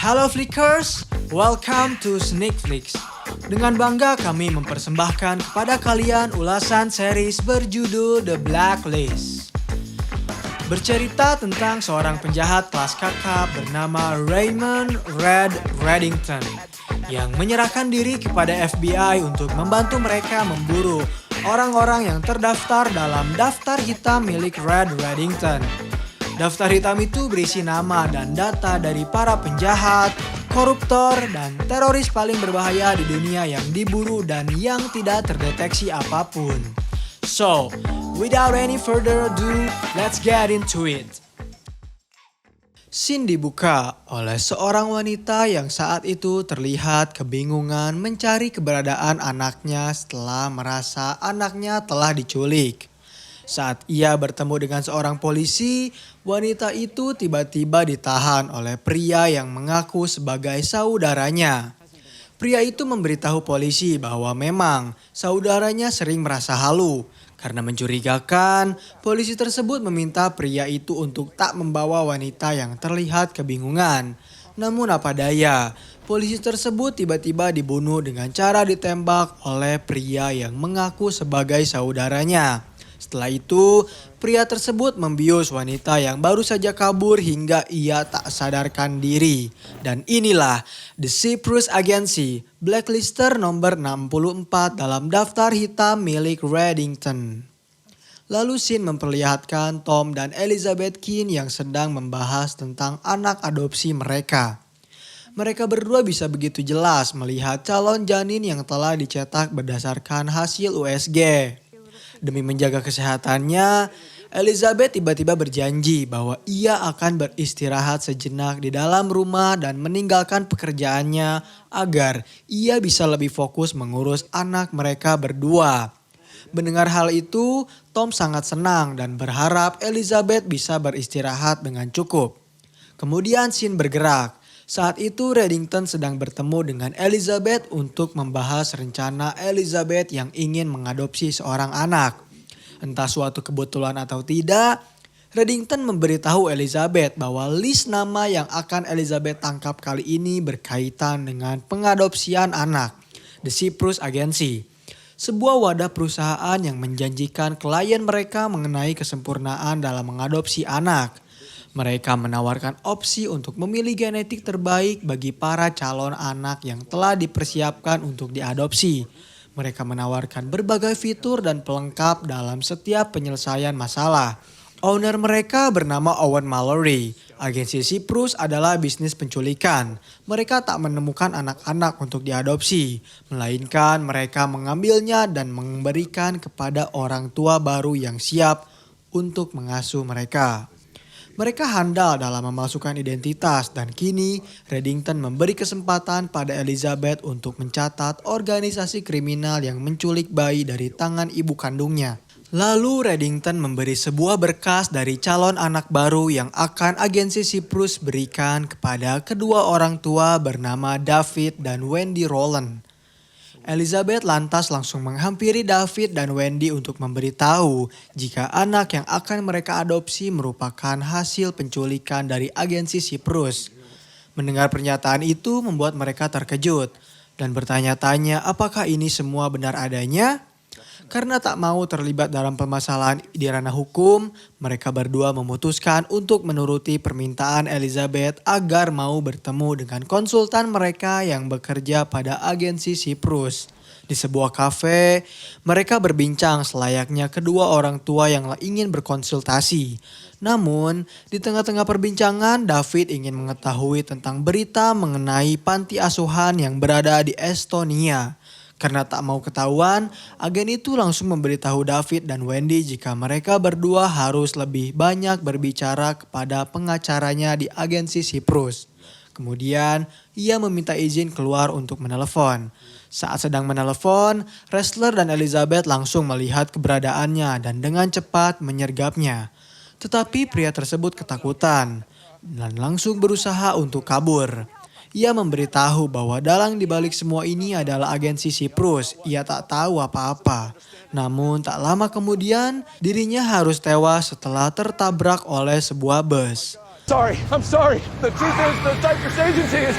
Halo Flickers, welcome to Sneak Flicks. Dengan bangga kami mempersembahkan kepada kalian ulasan series berjudul The Blacklist. Bercerita tentang seorang penjahat kelas kakap bernama Raymond Red Reddington yang menyerahkan diri kepada FBI untuk membantu mereka memburu orang-orang yang terdaftar dalam daftar hitam milik Red Reddington. Daftar hitam itu berisi nama dan data dari para penjahat, koruptor, dan teroris paling berbahaya di dunia yang diburu dan yang tidak terdeteksi apapun. So, without any further ado, let's get into it. Scene dibuka oleh seorang wanita yang saat itu terlihat kebingungan mencari keberadaan anaknya setelah merasa anaknya telah diculik. Saat ia bertemu dengan seorang polisi, wanita itu tiba-tiba ditahan oleh pria yang mengaku sebagai saudaranya. Pria itu memberitahu polisi bahwa memang saudaranya sering merasa halu. Karena mencurigakan, polisi tersebut meminta pria itu untuk tak membawa wanita yang terlihat kebingungan. Namun apa daya, polisi tersebut tiba-tiba dibunuh dengan cara ditembak oleh pria yang mengaku sebagai saudaranya. Setelah itu, pria tersebut membius wanita yang baru saja kabur hingga ia tak sadarkan diri. Dan inilah The Cyprus Agency, Blacklister nomor 64 dalam daftar hitam milik Reddington. Lalu scene memperlihatkan Tom dan Elizabeth Keane yang sedang membahas tentang anak adopsi mereka. Mereka berdua bisa begitu jelas melihat calon janin yang telah dicetak berdasarkan hasil USG. Demi menjaga kesehatannya, Elizabeth tiba-tiba berjanji bahwa ia akan beristirahat sejenak di dalam rumah dan meninggalkan pekerjaannya agar ia bisa lebih fokus mengurus anak mereka berdua. Mendengar hal itu, Tom sangat senang dan berharap Elizabeth bisa beristirahat dengan cukup. Kemudian scene bergerak. Saat itu Reddington sedang bertemu dengan Elizabeth untuk membahas rencana Elizabeth yang ingin mengadopsi seorang anak. Entah suatu kebetulan atau tidak, Reddington memberitahu Elizabeth bahwa list nama yang akan Elizabeth tangkap kali ini berkaitan dengan pengadopsian anak, The Cyprus Agency. Sebuah wadah perusahaan yang menjanjikan klien mereka mengenai kesempurnaan dalam mengadopsi anak. Mereka menawarkan opsi untuk memilih genetik terbaik bagi para calon anak yang telah dipersiapkan untuk diadopsi. Mereka menawarkan berbagai fitur dan pelengkap dalam setiap penyelesaian masalah. Owner mereka bernama Owen Mallory. Agensi Cyprus adalah bisnis penculikan. Mereka tak menemukan anak-anak untuk diadopsi, melainkan mereka mengambilnya dan memberikan kepada orang tua baru yang siap untuk mengasuh mereka. Mereka handal dalam memasukkan identitas dan kini Reddington memberi kesempatan pada Elizabeth untuk mencatat organisasi kriminal yang menculik bayi dari tangan ibu kandungnya. Lalu Reddington memberi sebuah berkas dari calon anak baru yang akan agensi Cyprus berikan kepada kedua orang tua bernama David dan Wendy Rowland. Elizabeth lantas langsung menghampiri David dan Wendy untuk memberitahu jika anak yang akan mereka adopsi merupakan hasil penculikan dari agensi Cyprus. Mendengar pernyataan itu membuat mereka terkejut dan bertanya-tanya apakah ini semua benar adanya. Karena tak mau terlibat dalam permasalahan di ranah hukum, mereka berdua memutuskan untuk menuruti permintaan Elizabeth agar mau bertemu dengan konsultan mereka yang bekerja pada agensi Cyprus. Di sebuah kafe, mereka berbincang selayaknya kedua orang tua yang ingin berkonsultasi. Namun, di tengah-tengah perbincangan, David ingin mengetahui tentang berita mengenai panti asuhan yang berada di Estonia. Karena tak mau ketahuan, agen itu langsung memberitahu David dan Wendy jika mereka berdua harus lebih banyak berbicara kepada pengacaranya di agensi Cyprus. Kemudian, ia meminta izin keluar untuk menelepon. Saat sedang menelepon, Ressler dan Elizabeth langsung melihat keberadaannya dan dengan cepat menyergapnya. Tetapi pria tersebut ketakutan dan langsung berusaha untuk kabur. Ia memberitahu bahwa dalang dibalik semua ini adalah agensi Cyprus. Ia tak tahu apa-apa. Namun tak lama kemudian dirinya harus tewas setelah tertabrak oleh sebuah bus. I'm sorry. The truth is the Cyprus agency is...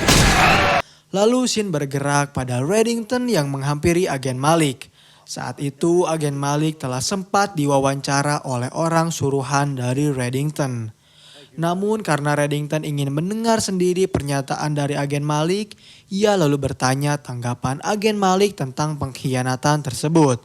Lalu scene bergerak pada Reddington yang menghampiri agen Malik. Saat itu agen Malik telah sempat diwawancara oleh orang suruhan dari Reddington. Namun karena Reddington ingin mendengar sendiri pernyataan dari agen Malik, ia lalu bertanya tanggapan agen Malik tentang pengkhianatan tersebut.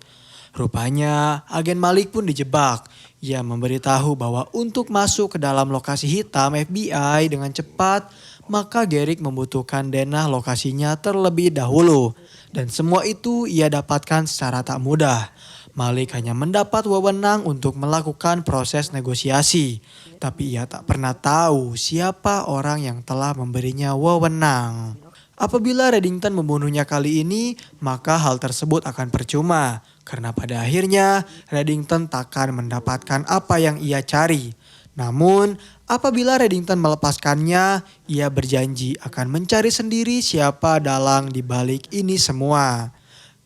Rupanya agen Malik pun dijebak. Ia memberitahu bahwa untuk masuk ke dalam lokasi hitam FBI dengan cepat, maka Garrick membutuhkan denah lokasinya terlebih dahulu. Dan semua itu ia dapatkan secara tak mudah. Malik hanya mendapat wewenang untuk melakukan proses negosiasi. Tapi ia tak pernah tahu siapa orang yang telah memberinya wewenang. Apabila Reddington membunuhnya kali ini, maka hal tersebut akan percuma. Karena pada akhirnya Reddington takkan mendapatkan apa yang ia cari. Namun, apabila Reddington melepaskannya, ia berjanji akan mencari sendiri siapa dalang di balik ini semua.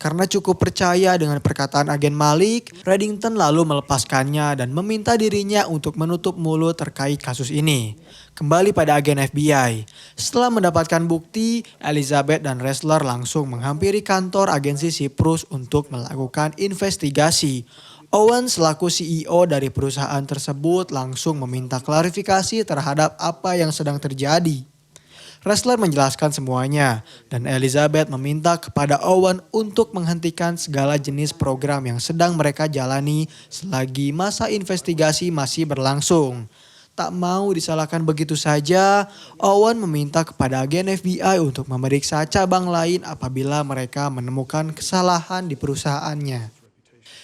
Karena cukup percaya dengan perkataan agen Malik, Reddington lalu melepaskannya dan meminta dirinya untuk menutup mulut terkait kasus ini. Kembali pada agen FBI. Setelah mendapatkan bukti, Elizabeth dan Ressler langsung menghampiri kantor agensi Cyprus untuk melakukan investigasi. Owen selaku CEO dari perusahaan tersebut langsung meminta klarifikasi terhadap apa yang sedang terjadi. Ressler menjelaskan semuanya dan Elizabeth meminta kepada Owen untuk menghentikan segala jenis program yang sedang mereka jalani selagi masa investigasi masih berlangsung. Tak mau disalahkan begitu saja, Owen meminta kepada agen FBI untuk memeriksa cabang lain apabila mereka menemukan kesalahan di perusahaannya.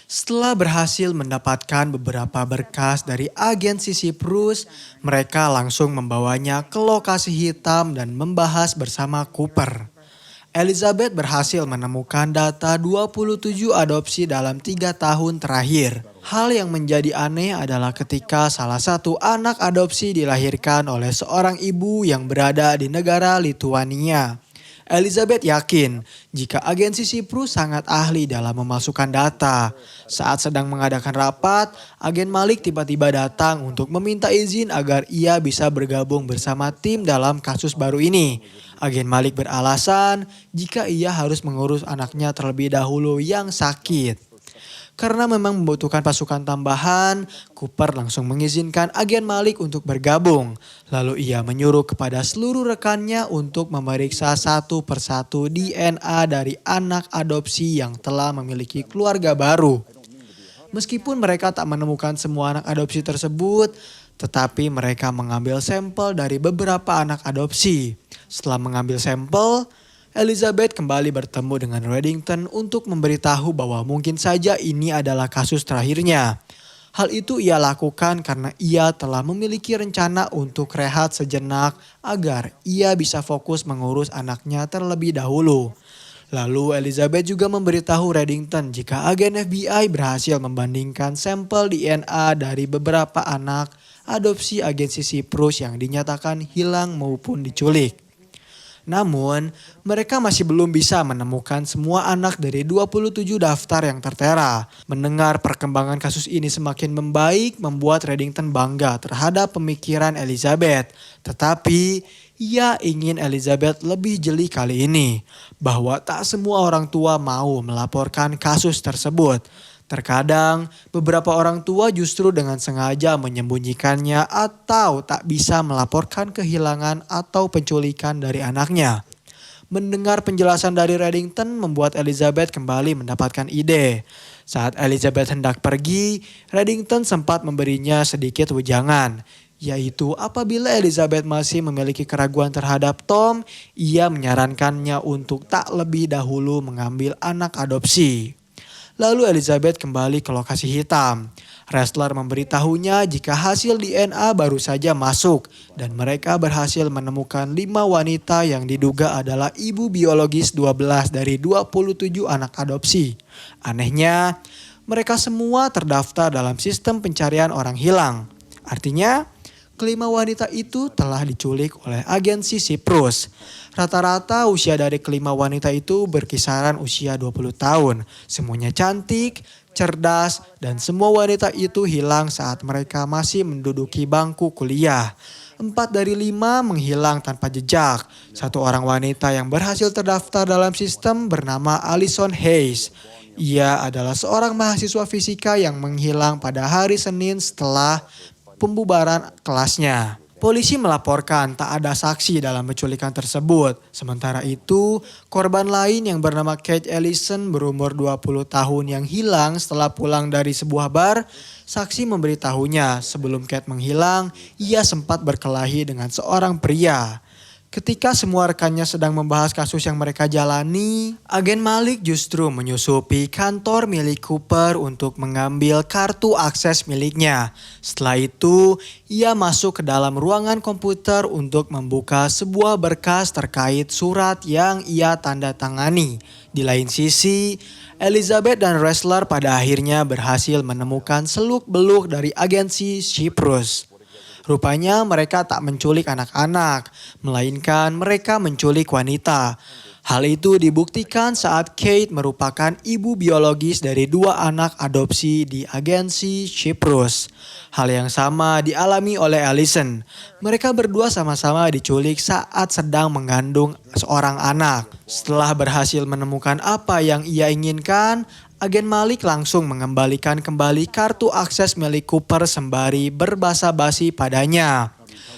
Setelah berhasil mendapatkan beberapa berkas dari agensi Cyprus, mereka langsung membawanya ke lokasi hitam dan membahas bersama Cooper. Elizabeth berhasil menemukan data 27 adopsi dalam 3 tahun terakhir. Hal yang menjadi aneh adalah ketika salah satu anak adopsi dilahirkan oleh seorang ibu yang berada di negara Lituania. Elizabeth yakin jika agensi Cyprus sangat ahli dalam memasukkan data. Saat sedang mengadakan rapat, agen Malik tiba-tiba datang untuk meminta izin agar ia bisa bergabung bersama tim dalam kasus baru ini. Agen Malik beralasan jika ia harus mengurus anaknya terlebih dahulu yang sakit. Karena memang membutuhkan pasukan tambahan, Cooper langsung mengizinkan agen Malik untuk bergabung. Lalu ia menyuruh kepada seluruh rekannya untuk memeriksa satu persatu DNA dari anak adopsi yang telah memiliki keluarga baru. Meskipun mereka tak menemukan semua anak adopsi tersebut, tetapi mereka mengambil sampel dari beberapa anak adopsi. Setelah mengambil sampel, Elizabeth kembali bertemu dengan Reddington untuk memberitahu bahwa mungkin saja ini adalah kasus terakhirnya. Hal itu ia lakukan karena ia telah memiliki rencana untuk rehat sejenak agar ia bisa fokus mengurus anaknya terlebih dahulu. Lalu Elizabeth juga memberitahu Reddington jika agen FBI berhasil membandingkan sampel DNA dari beberapa anak adopsi agensi Cyprus yang dinyatakan hilang maupun diculik. Namun, mereka masih belum bisa menemukan semua anak dari 27 daftar yang tertera. Mendengar perkembangan kasus ini semakin membaik membuat Reddington bangga terhadap pemikiran Elizabeth. Tetapi, ia ingin Elizabeth lebih jeli kali ini. Bahwa tak semua orang tua mau melaporkan kasus tersebut. Terkadang beberapa orang tua justru dengan sengaja menyembunyikannya atau tak bisa melaporkan kehilangan atau penculikan dari anaknya. Mendengar penjelasan dari Reddington membuat Elizabeth kembali mendapatkan ide. Saat Elizabeth hendak pergi, Reddington sempat memberinya sedikit wejangan. Yaitu apabila Elizabeth masih memiliki keraguan terhadap Tom, ia menyarankannya untuk tak lebih dahulu mengambil anak adopsi. Lalu Elizabeth kembali ke lokasi hitam. Ressler memberitahunya jika hasil DNA baru saja masuk dan mereka berhasil menemukan 5 wanita yang diduga adalah ibu biologis 12 dari 27 anak adopsi. Anehnya, mereka semua terdaftar dalam sistem pencarian orang hilang. Artinya, kelima wanita itu telah diculik oleh agensi Cyprus. Rata-rata usia dari kelima wanita itu berkisaran usia 20 tahun. Semuanya cantik, cerdas, dan semua wanita itu hilang saat mereka masih menduduki bangku kuliah. 4 dari 5 menghilang tanpa jejak. Satu orang wanita yang berhasil terdaftar dalam sistem bernama Alison Hayes. Ia adalah seorang mahasiswa fisika yang menghilang pada hari Senin setelah pembubaran kelasnya. Polisi melaporkan tak ada saksi dalam penculikan tersebut. Sementara itu, korban lain yang bernama Kate Ellison berumur 20 tahun yang hilang setelah pulang dari sebuah bar, saksi memberitahunya sebelum Kate menghilang, ia sempat berkelahi dengan seorang pria. Ketika semua rekannya sedang membahas kasus yang mereka jalani, agen Malik justru menyusupi kantor milik Cooper untuk mengambil kartu akses miliknya. Setelah itu, ia masuk ke dalam ruangan komputer untuk membuka sebuah berkas terkait surat yang ia tanda tangani. Di lain sisi, Elizabeth dan Ressler pada akhirnya berhasil menemukan seluk-beluk dari agensi Cyprus. Rupanya mereka tak menculik anak-anak, melainkan mereka menculik wanita. Hal itu dibuktikan saat Kate merupakan ibu biologis dari 2 anak adopsi di agensi Cyprus. Hal yang sama dialami oleh Allison. Mereka berdua sama-sama diculik saat sedang mengandung seorang anak. Setelah berhasil menemukan apa yang ia inginkan, agen Malik langsung mengembalikan kembali kartu akses milik Cooper sembari berbasa-basi padanya.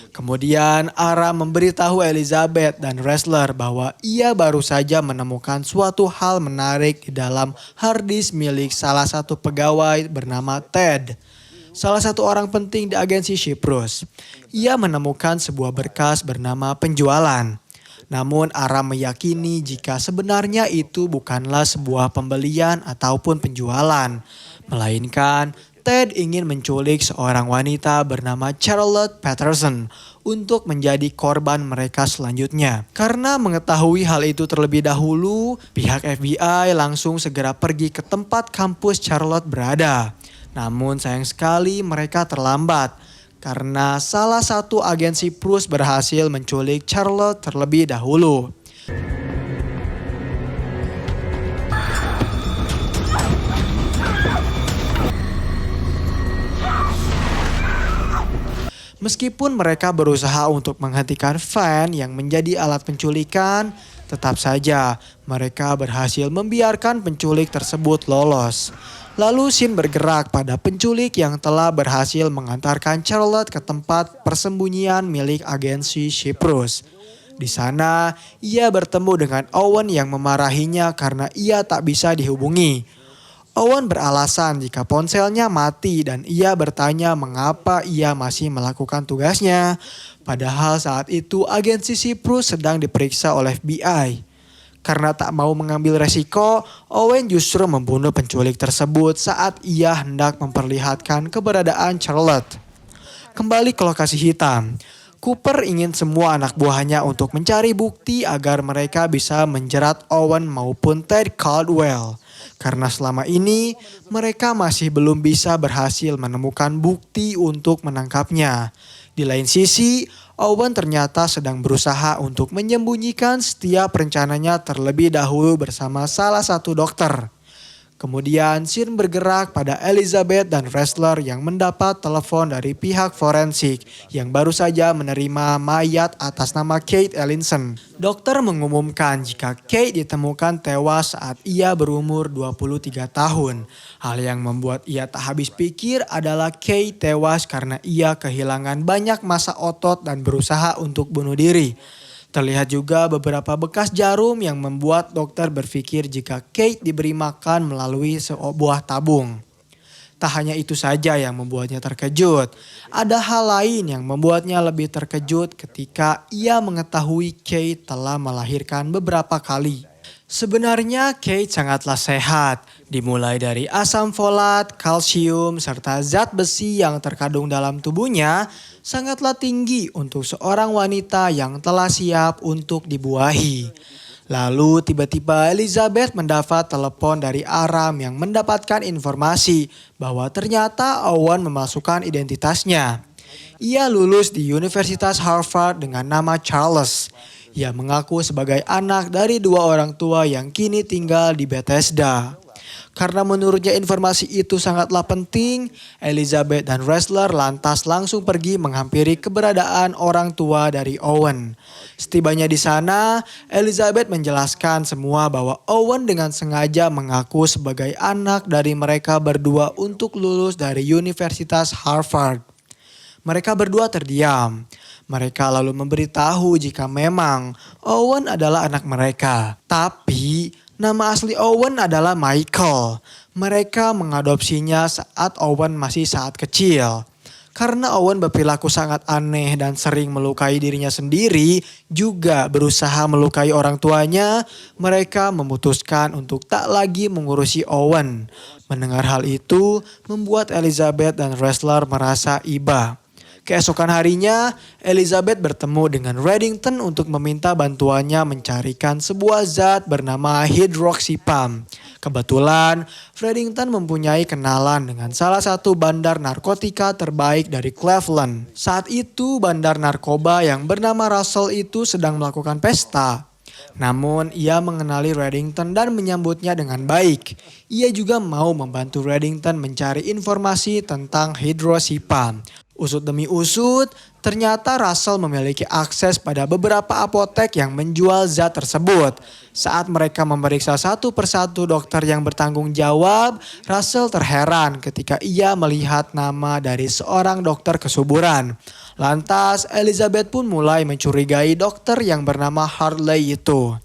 Kemudian Ara memberitahu Elizabeth dan Ressler bahwa ia baru saja menemukan suatu hal menarik di dalam hard disk milik salah satu pegawai bernama Ted. Salah satu orang penting di agensi Cyprus. Ia menemukan sebuah berkas bernama penjualan. Namun Ara meyakini jika sebenarnya itu bukanlah sebuah pembelian ataupun penjualan. Melainkan Ted ingin menculik seorang wanita bernama Charlotte Patterson untuk menjadi korban mereka selanjutnya. Karena mengetahui hal itu terlebih dahulu, pihak FBI langsung segera pergi ke tempat kampus Charlotte berada. Namun sayang sekali mereka terlambat. Karena salah satu agensi Cyprus berhasil menculik Charlotte terlebih dahulu. Meskipun mereka berusaha untuk menghentikan Van yang menjadi alat penculikan, tetap saja mereka berhasil membiarkan penculik tersebut lolos. Lalu scene bergerak pada penculik yang telah berhasil mengantarkan Charlotte ke tempat persembunyian milik agensi Cyprus. Di sana, ia bertemu dengan Owen yang memarahinya karena ia tak bisa dihubungi. Owen beralasan jika ponselnya mati dan ia bertanya mengapa ia masih melakukan tugasnya. Padahal saat itu agensi Cyprus sedang diperiksa oleh FBI. Karena tak mau mengambil resiko, Owen justru membunuh penculik tersebut saat ia hendak memperlihatkan keberadaan Charlotte. Kembali ke lokasi hitam. Cooper ingin semua anak buahnya untuk mencari bukti agar mereka bisa menjerat Owen maupun Ted Caldwell. Karena selama ini mereka masih belum bisa berhasil menemukan bukti untuk menangkapnya. Di lain sisi, Owen ternyata sedang berusaha untuk menyembunyikan setiap rencananya terlebih dahulu bersama salah satu dokter. Kemudian scene bergerak pada Elizabeth dan Ressler yang mendapat telepon dari pihak forensik yang baru saja menerima mayat atas nama Kate Ellison. Dokter mengumumkan jika Kate ditemukan tewas saat ia berumur 23 tahun. Hal yang membuat ia tak habis pikir adalah Kate tewas karena ia kehilangan banyak massa otot dan berusaha untuk bunuh diri. Terlihat juga beberapa bekas jarum yang membuat dokter berpikir jika Kate diberi makan melalui sebuah tabung. Tak hanya itu saja yang membuatnya terkejut. Ada hal lain yang membuatnya lebih terkejut ketika ia mengetahui Kate telah melahirkan beberapa kali. Sebenarnya Kate sangatlah sehat, dimulai dari asam folat, kalsium, serta zat besi yang terkandung dalam tubuhnya sangatlah tinggi untuk seorang wanita yang telah siap untuk dibuahi. Lalu tiba-tiba Elizabeth mendapat telepon dari Aram yang mendapatkan informasi bahwa ternyata Owen memasukkan identitasnya. Ia lulus di Universitas Harvard dengan nama Charles. Ia mengaku sebagai anak dari 2 orang tua yang kini tinggal di Bethesda. Karena menurutnya informasi itu sangatlah penting, Elizabeth dan Ressler lantas langsung pergi menghampiri keberadaan orang tua dari Owen. Setibanya di sana, Elizabeth menjelaskan semua bahwa Owen dengan sengaja mengaku sebagai anak dari mereka berdua untuk lulus dari Universitas Harvard. Mereka berdua terdiam. Mereka lalu memberitahu jika memang Owen adalah anak mereka. Tapi nama asli Owen adalah Michael. Mereka mengadopsinya saat Owen masih sangat kecil. Karena Owen berperilaku sangat aneh dan sering melukai dirinya sendiri, juga berusaha melukai orang tuanya, mereka memutuskan untuk tak lagi mengurusi Owen. Mendengar hal itu, membuat Elizabeth dan Ressler merasa iba. Keesokan harinya, Elizabeth bertemu dengan Reddington untuk meminta bantuannya mencarikan sebuah zat bernama hydroxypam. Kebetulan, Reddington mempunyai kenalan dengan salah satu bandar narkotika terbaik dari Cleveland. Saat itu, bandar narkoba yang bernama Russell itu sedang melakukan pesta. Namun, ia mengenali Reddington dan menyambutnya dengan baik. Ia juga mau membantu Reddington mencari informasi tentang hydroxypam. Usut demi usut, ternyata Russell memiliki akses pada beberapa apotek yang menjual zat tersebut. Saat mereka memeriksa satu persatu dokter yang bertanggung jawab, Russell terheran ketika ia melihat nama dari seorang dokter kesuburan. Lantas, Elizabeth pun mulai mencurigai dokter yang bernama Hartley itu.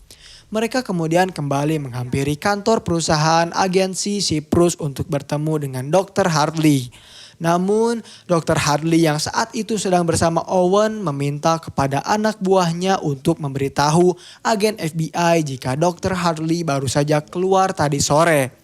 Mereka kemudian kembali menghampiri kantor perusahaan agensi Cyprus untuk bertemu dengan Dr. Hartley. Namun, Dr. Hartley yang saat itu sedang bersama Owen meminta kepada anak buahnya untuk memberitahu agen FBI jika Dr. Hartley baru saja keluar tadi sore.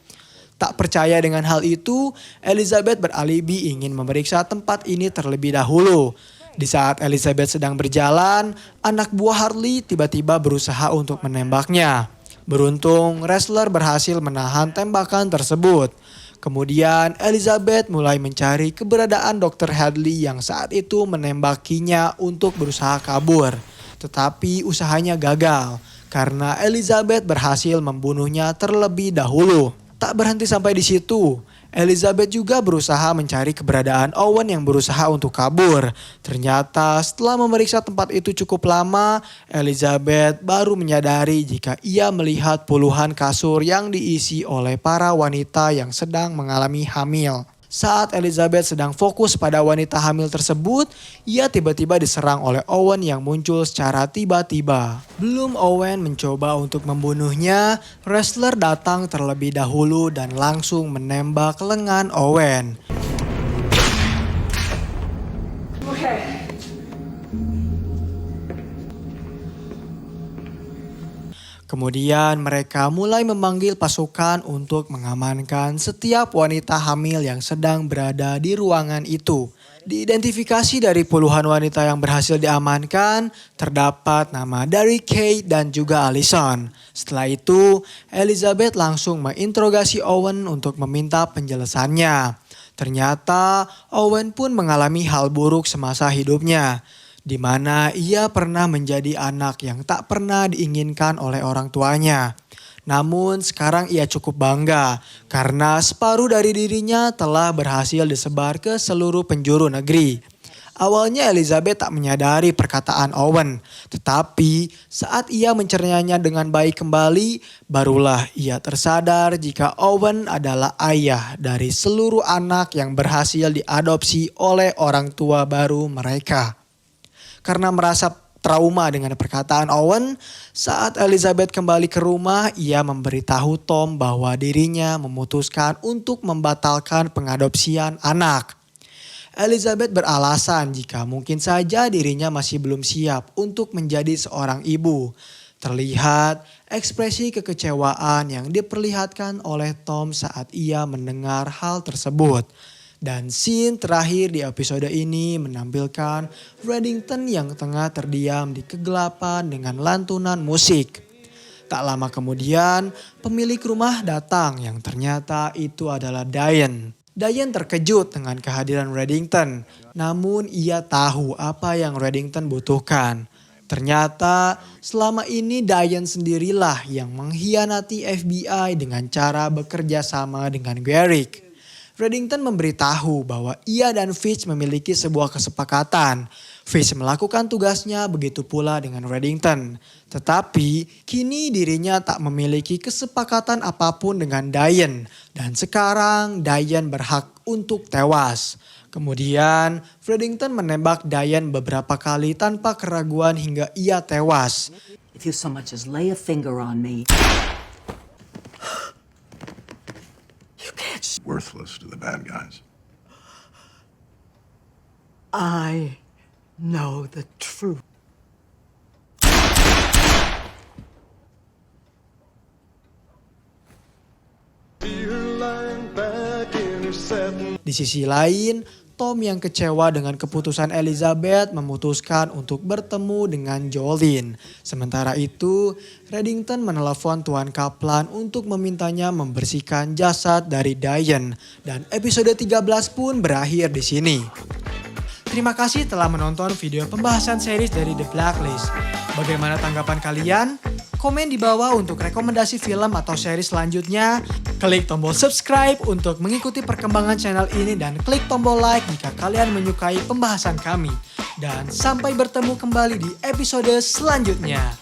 Tak percaya dengan hal itu, Elizabeth beralibi ingin memeriksa tempat ini terlebih dahulu. Di saat Elizabeth sedang berjalan, anak buah Hartley tiba-tiba berusaha untuk menembaknya. Beruntung, Ressler berhasil menahan tembakan tersebut. Kemudian Elizabeth mulai mencari keberadaan Dr. Hadley yang saat itu menembakinya untuk berusaha kabur. Tetapi usahanya gagal karena Elizabeth berhasil membunuhnya terlebih dahulu. Tak berhenti sampai di situ. Elizabeth juga berusaha mencari keberadaan Owen yang berusaha untuk kabur. Ternyata setelah memeriksa tempat itu cukup lama, Elizabeth baru menyadari jika ia melihat puluhan kasur yang diisi oleh para wanita yang sedang mengalami hamil. Saat Elizabeth sedang fokus pada wanita hamil tersebut, ia tiba-tiba diserang oleh Owen yang muncul secara tiba-tiba. Belum Owen mencoba untuk membunuhnya, Ressler datang terlebih dahulu dan langsung menembak lengan Owen. Kemudian mereka mulai memanggil pasukan untuk mengamankan setiap wanita hamil yang sedang berada di ruangan itu. Diidentifikasi dari puluhan wanita yang berhasil diamankan, terdapat nama dari Kate dan juga Allison. Setelah itu, Elizabeth langsung menginterogasi Owen untuk meminta penjelasannya. Ternyata Owen pun mengalami hal buruk semasa hidupnya, di mana ia pernah menjadi anak yang tak pernah diinginkan oleh orang tuanya. Namun sekarang ia cukup bangga karena separuh dari dirinya telah berhasil disebar ke seluruh penjuru negeri. Awalnya Elizabeth tak menyadari perkataan Owen, tetapi saat ia mencernanya dengan baik kembali, barulah ia tersadar jika Owen adalah ayah dari seluruh anak yang berhasil diadopsi oleh orang tua baru mereka. Karena merasa trauma dengan perkataan Owen, saat Elizabeth kembali ke rumah, ia memberitahu Tom bahwa dirinya memutuskan untuk membatalkan pengadopsian anak. Elizabeth beralasan jika mungkin saja dirinya masih belum siap untuk menjadi seorang ibu. Terlihat ekspresi kekecewaan yang diperlihatkan oleh Tom saat ia mendengar hal tersebut. Dan scene terakhir di episode ini menampilkan Reddington yang tengah terdiam di kegelapan dengan lantunan musik. Tak lama kemudian, pemilik rumah datang yang ternyata itu adalah Diane. Diane terkejut dengan kehadiran Reddington, namun ia tahu apa yang Reddington butuhkan. Ternyata selama ini Diane sendirilah yang mengkhianati FBI dengan cara bekerja sama dengan Garrick. Reddington memberitahu bahwa ia dan Fitch memiliki sebuah kesepakatan. Fitch melakukan tugasnya, begitu pula dengan Reddington. Tetapi kini dirinya tak memiliki kesepakatan apapun dengan Diane. Dan sekarang Diane berhak untuk tewas. Kemudian Reddington menembak Diane beberapa kali tanpa keraguan hingga ia tewas. If you so much as lay a finger on me, you can't. Worthless to the bad guys. I know the truth. Di sisi lain, Tom yang kecewa dengan keputusan Elizabeth memutuskan untuk bertemu dengan Jolene. Sementara itu, Reddington menelepon Tuan Kaplan untuk memintanya membersihkan jasad dari Diane. Dan episode 13 pun berakhir di sini. Terima kasih telah menonton video pembahasan series dari The Blacklist. Bagaimana tanggapan kalian? Komen di bawah untuk rekomendasi film atau series selanjutnya. Klik tombol subscribe untuk mengikuti perkembangan channel ini dan klik tombol like jika kalian menyukai pembahasan kami. Dan sampai bertemu kembali di episode selanjutnya.